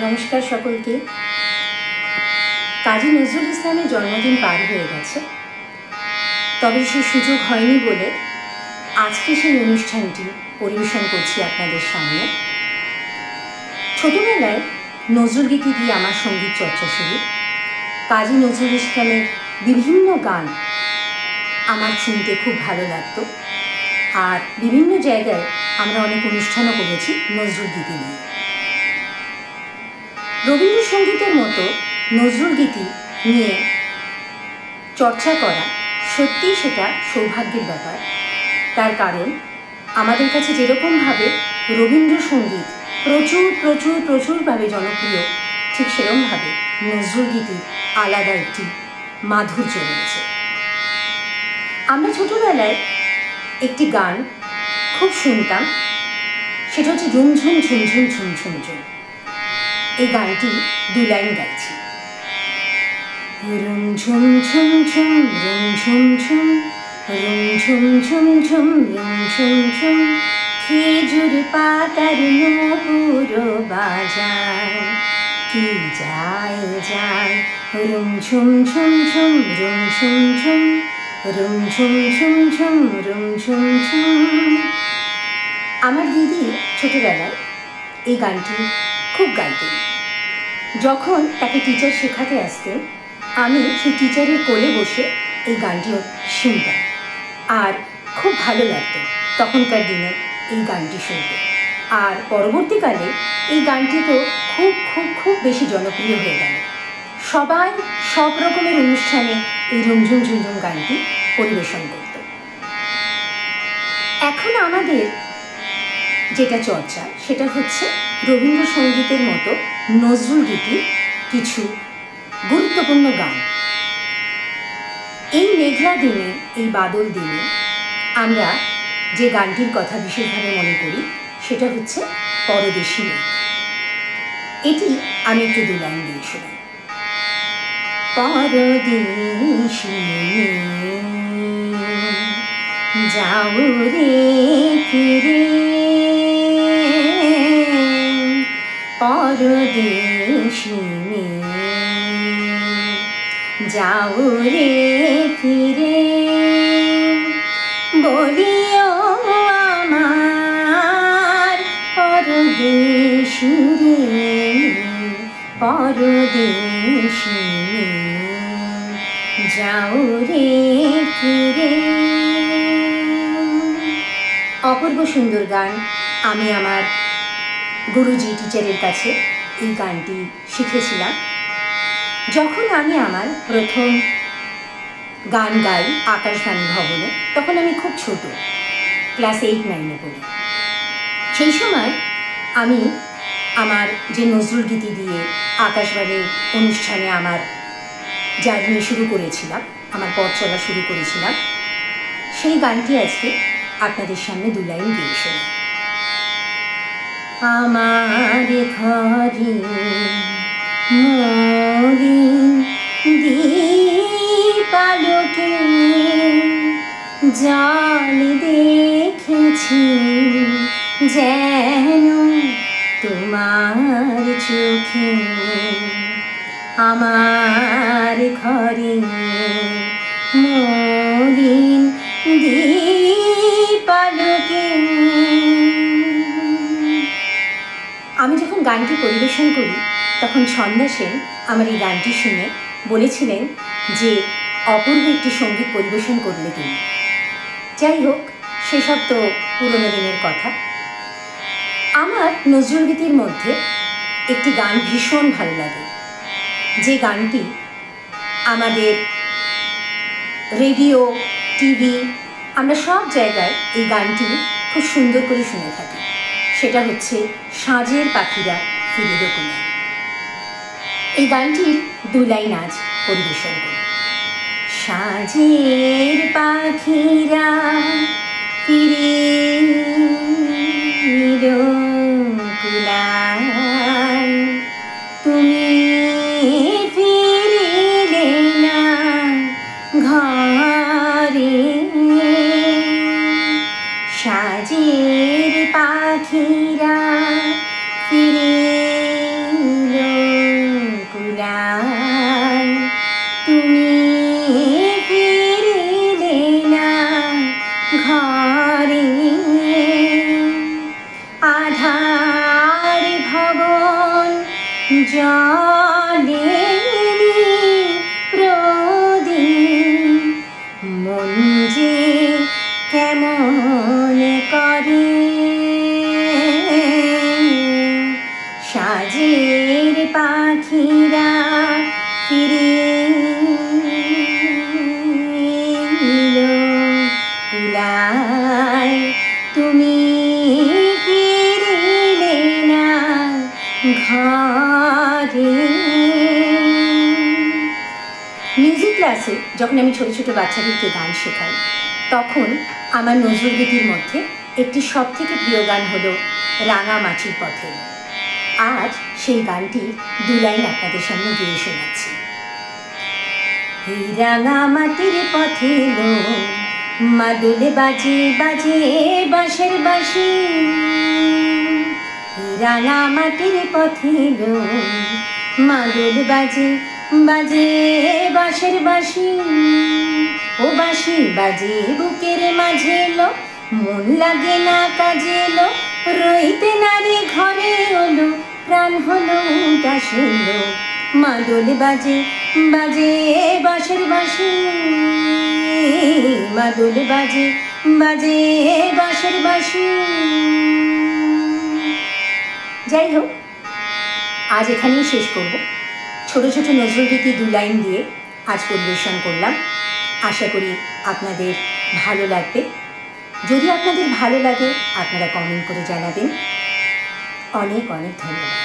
নমস্কার সকলকে। কাজী নজরুল ইসলামের জন্মদিন পার হয়ে গেছে, তবে সেই সুযোগ হয়নি বলে আজকে সেই অনুষ্ঠানটি পরিবেশন করছি আপনাদের সামনে। ছোটবেলায় নজরুল গীতি দিয়ে আমার সঙ্গীত চর্চা শুরু। কাজী নজরুল ইসলামের বিভিন্ন গান আমার শুনতে খুব ভালো লাগতো, আর বিভিন্ন জায়গায় আমরা অনেক অনুষ্ঠানও করেছি নজরুল গীতি নিয়ে। রবীন্দ্রসঙ্গীতের মতো নজরুল গীতি নিয়ে চর্চা করা সত্যিই সেটা সৌভাগ্যের ব্যাপার। তার কারণ আমাদের কাছে যেরকমভাবে রবীন্দ্রসঙ্গীত প্রচুরভাবে জনপ্রিয়, ঠিক সেরকমভাবে নজরুল গীতির আলাদা একটি মাধুর্য রয়েছে। আমরা ছোটবেলায় একটি গান খুব শুনতাম, সেটা হচ্ছে ঝুমঝুম ঝুমঝুম ঝুমঝুম ঝুম। এই গানটি দুই লাইন গাইছি। রুম ঝুম ঝুম ঝুম রুম ঝুম ঝুম রুম ঝুম ঝুম ঝুম রুম ঝুম ঝুম, খেজুর পাতার নূপুর বাজায় কি যায় যায়। রুম ঝুম ঝুম ঝুম রুম ঝুম ঝুম রুম ঝুম ঝুম ঝুম রুম ঝুম ঝুম। আমার দিদি ছোটবেলায় এই গানটি খুব গাইতেন। যখন তাকে টিচার শেখাতে আসতেন, আমি সেই টিচারের কোলে বসে এই গানটিও শুনতাম, আর খুব ভালো লাগতো তখনকার দিনে এই গানটি শুনতে। আর পরবর্তীকালে এই গানটি তো খুব খুব খুব বেশি জনপ্রিয় হয়ে গেল। সবাই সব রকমের অনুষ্ঠানে এই রুমঝুম ঝুমঝুম গানটি পরিবেশন করত। এখন আমাদের যেটা চর্চা সেটা হচ্ছে রবীন্দ্রসঙ্গীতের মতো নজরুল গীতির কিছু গুরুত্বপূর্ণ গান। এই মেঘলা দিনে, এই বাদল দিনে আমরা যে গানটির কথা বিশেষভাবে মনে করি সেটা হচ্ছে পরদেশী মেঘ। এটি আমি একটু দু লাইন দিয়ে শোনাই। পরদেশী যাও রে ফিরে, পরদেশী যাও রে ফিরে, বলিও আমার পরদেশী রে, পরদেশী যাও রে ফিরে। অপূর্ব সুন্দর গান। আমি আমার গুরুজি টিচারের কাছে এই গানটি শিখেছিলাম। যখন আমি আমার প্রথম গান গাই আকাশবাণী ভবনে, তখন আমি খুব ছোট, ক্লাস 8-9-এ পড়ি। সেই সময় আমি আমার যে নজরুল গীতি দিয়ে আকাশবাণীর অনুষ্ঠানে আমার জার্নি শুরু করেছিলাম, আমার পথ চলা শুরু করেছিলাম, সেই গানটি আজকে আপনাদের সামনে দু লাইন গেয়ে শোনাই। আমার ঘরে মলিন দীপালোকে জল দেখেছি যেন তোমার চোখে। আমার ঘরে মলিন দীপালোকে। আমি যখন গানটি পরিবেশন করি তখন ছন্দা সেন আমার এই গানটি শুনে বলেছিলেন যে অপূর্ব একটি সঙ্গীত পরিবেশন করলে তিনি। যাই হোক, সেসব তো পুরোনো দিনের কথা। আমার নজরুল গীতির মধ্যে একটি গান ভীষণ ভালো লাগে, যে গানটি আমাদের রেডিও, টিভি, আমরা সব জায়গায় এই গানটি খুব সুন্দর করে শুনে থাকি। সেটা হচ্ছে সাঁঝের পাখিরা ফিরিল কোনায়। এই গানটির দু লাইন আজ পরিবেশন করি। সাঁঝের পাখিরা ফিরিল কোনায়, তুমি ফিরিলে না ঘরে। সাঁঝের পাখিরা ফিরিল জলেনি প্রদীপ মন যে কেমন করে সাজের পাখিরা ফিরে কুলায় তুমি ফিরিলে না ঘরে। মিউজিক ক্লাসে যখন আমি ছোট ছোট বাচ্চাদেরকে গান শেখাই তখন আমার নজরুলগীতির মধ্যে একটি সবথেকে প্রিয় গান হলো রাঙামাটির পথে। আজ সেই গানটি দু লাইন আপনাদের সামনে গিয়ে শোনাচ্ছি। এই রাঙামাটির পথে মাদুল বাজে বাজে বাঁশের বাঁশি রাঙামাটির পথে মাদুল বাজে বাজে বাঁশের বাঁশি ও বাঁশি বাজে বুকের মাঝে এলো মন লাগে না কাজে এলো রইতে নারে ঘরে হলো প্রাণ হলো উদাস এলো মাদুল বাজে বাজে বাঁশের বাঁশি মাদুল বাজে বাজে বাঁশের বাঁশি। যাই হোক, আজ এখানেই শেষ করব। ছোট ছোট নজরুলগীতি দু লাইন দিয়ে আজ পরিবেশন করলাম। আশা করি আপনাদের ভালো লাগবে। যদি আপনাদের ভালো লাগে আপনারা কমেন্ট করে জানাবেন। অনেক অনেক ধন্যবাদ।